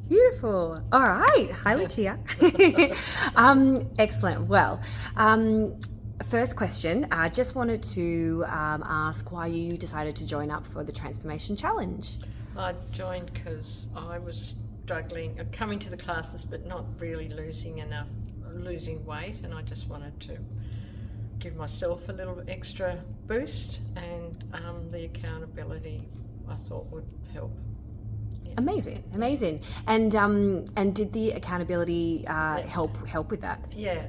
Beautiful. All right. Hi, Lucia. Excellent. Well, first question, I just wanted to ask why you decided to join up for the Transformation Challenge. I joined because I was struggling, coming to the classes but not really losing weight, and I just wanted to give myself a little extra boost, and the accountability I thought would help. Yeah. Amazing. And did the accountability help with that? Yeah.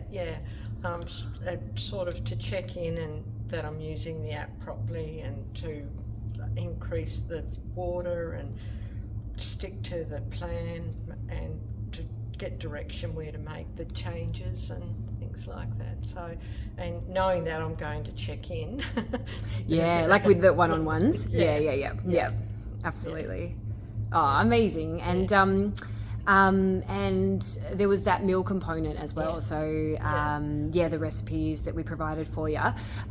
Sort of to check in and that I'm using the app properly, and to increase the water and stick to the plan, and to get direction where to make the changes and things like that. So, and knowing that I'm going to check in. Yeah, like with the one-on-ones. Yeah. Absolutely. Oh, amazing. And and there was that meal component as well. So the recipes that we provided for you.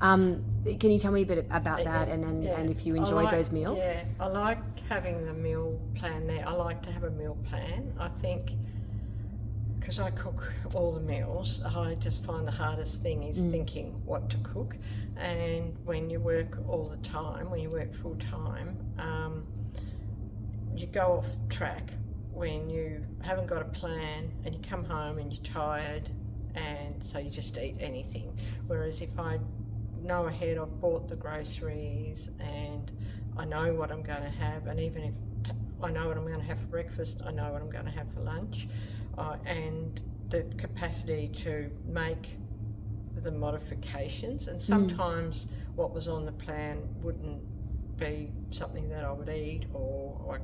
Can you tell me a bit about that, and if you enjoyed those meals? Yeah, I like having the meal plan there. I like to have a meal plan. I think because I cook all the meals, I just find the hardest thing is thinking what to cook. And when you work all the time, when you work full time, you go off track when you haven't got a plan, and you come home and you're tired, and so you just eat anything. Whereas if I know ahead, I've bought the groceries and I know what I'm going to have, and even if I know what I'm going to have for breakfast, I know what I'm going to have for lunch, and the capacity to make the modifications. And sometimes what was on the plan wouldn't be something that I would eat, or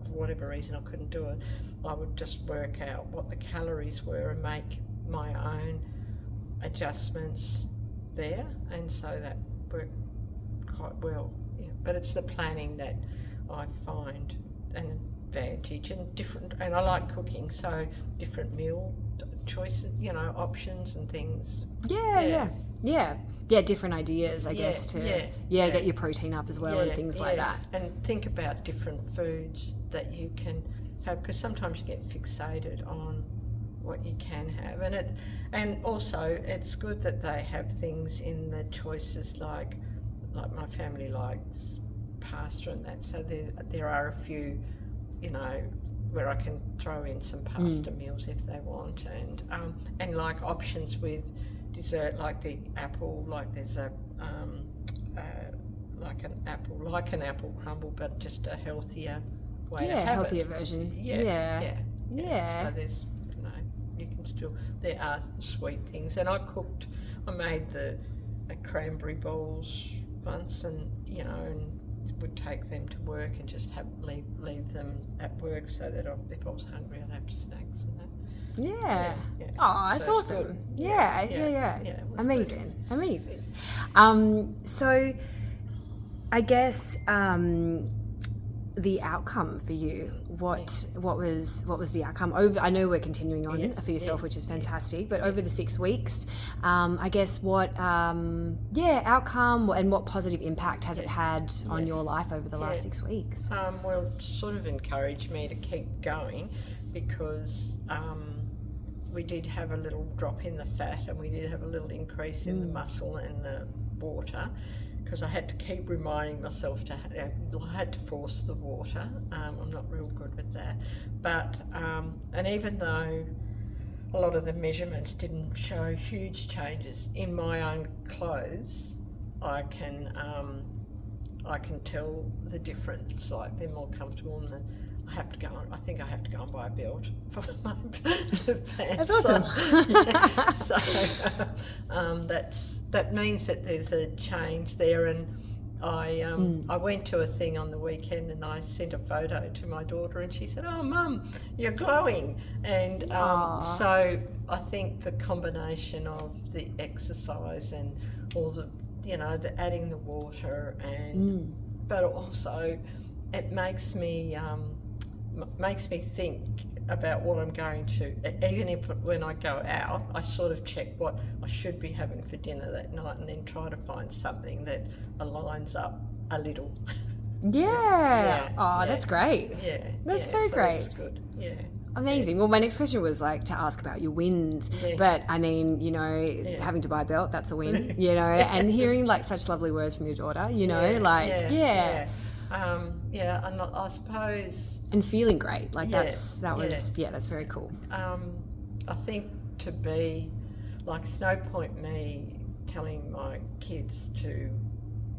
for whatever reason I couldn't do it. I would just work out what the calories were and make my own adjustments there, and so that worked quite well. Yeah. But it's the planning that I find an advantage, and I like cooking, so different meal choices, options and things. Yeah, different ideas, I guess, to get your protein up as well, and things like that. And think about different foods that you can have, because sometimes you get fixated on what you can have, and also it's good that they have things in the choices, like my family likes pasta and that, so there are a few, where I can throw in some pasta meals if they want, and like options with dessert, like the apple, like there's a like an apple crumble, but just a healthier way to have healthier it. version. Yeah. So there's, you can still, there are sweet things, and I made the cranberry bowls once, and and would take them to work and just leave them at work, so that if I was hungry I'd have snacks and that. Yeah. Oh, that's awesome. Good. Yeah. Amazing. So I guess the outcome for you, what was the outcome over? I know we're continuing on for yourself, which is fantastic, but over the 6 weeks, I guess what outcome and what positive impact has it had on your life over the last 6 weeks? Well, it sort of encouraged me to keep going, because we did have a little drop in the fat, and we did have a little increase in the muscle and the water, because I had to keep reminding myself I had to force the water. I'm not real good with that, but and even though a lot of the measurements didn't show huge changes in my own clothes, I can tell the difference. Like, they're more comfortable, and I think I have to go and buy a belt for my pants. That's awesome. That means that there's a change there, and I went to a thing on the weekend, and I sent a photo to my daughter, and she said, "Oh, Mum, you're glowing." And so I think the combination of the exercise and all the the adding the water, and but also it makes me think about what I'm going to, even if when I go out, I sort of check what I should be having for dinner that night, and then try to find something that aligns up a little. Yeah. Oh, that's great. Yeah. That's so great. That's good. Yeah. Amazing. Well, my next question was like to ask about your wins, but I mean, you know, having to buy a belt, that's a win, you know, and hearing like such lovely words from your daughter, you know, and I suppose, and feeling great, like that's very cool. I think to be like, it's no point me telling my kids to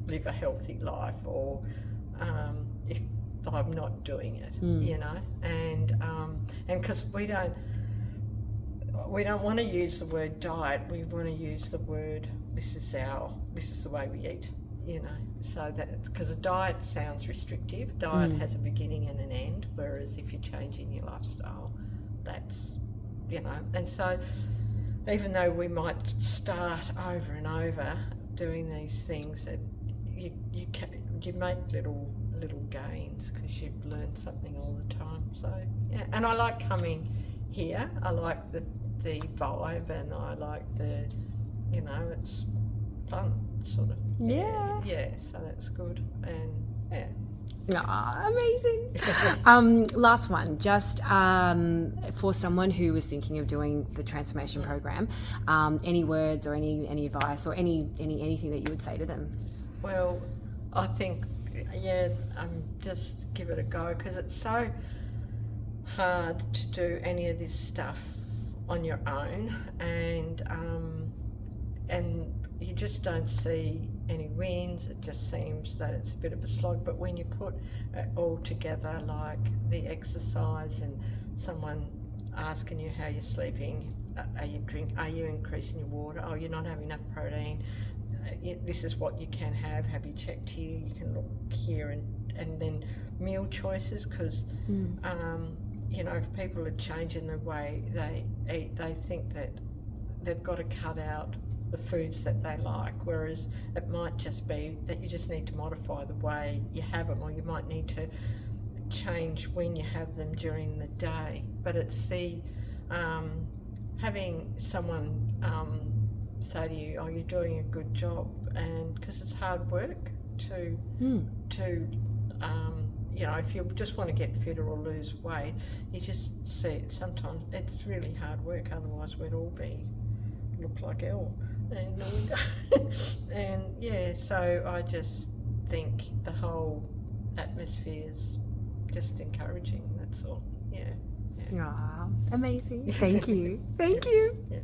live a healthy life, or if I'm not doing it, you know, and because we don't want to use the word diet, we want to use the word this is the way we eat, you know, so that, because a diet sounds restrictive. Diet has a beginning and an end, whereas if you're changing your lifestyle, that's, you know, and so even though we might start over and over doing these things, that you make little gains because you've learned something all the time. So yeah, and I like coming here. I like the vibe, and I like the, you know, it's fun, sort of. Yeah. So that's good, and yeah. Ah, amazing. Last one, just for someone who was thinking of doing the transformation program, any words or any advice or anything that you would say to them? Well, I think, just give it a go, because it's so hard to do any of this stuff on your own, and you just don't see any wins. It just seems that it's a bit of a slog. But when you put it all together, like the exercise and someone asking you how you're sleeping, are you increasing your water? Oh, you're not having enough protein. This is what you can have. Have you checked here? You can look here, and then meal choices, because you know, if people are changing the way they eat, they think that they've got to cut out the foods that they like, whereas it might just be that you just need to modify the way you have them, or you might need to change when you have them during the day. But it's the having someone say to you, oh, you're doing a good job, and because it's hard work to you know, if you just want to get fitter or lose weight, you just see it. Sometimes it's really hard work, otherwise we'd all look like hell. And yeah, so I just think the whole atmosphere is just encouraging, that's all. Yeah. Amazing. Thank you. Thank you. Yeah.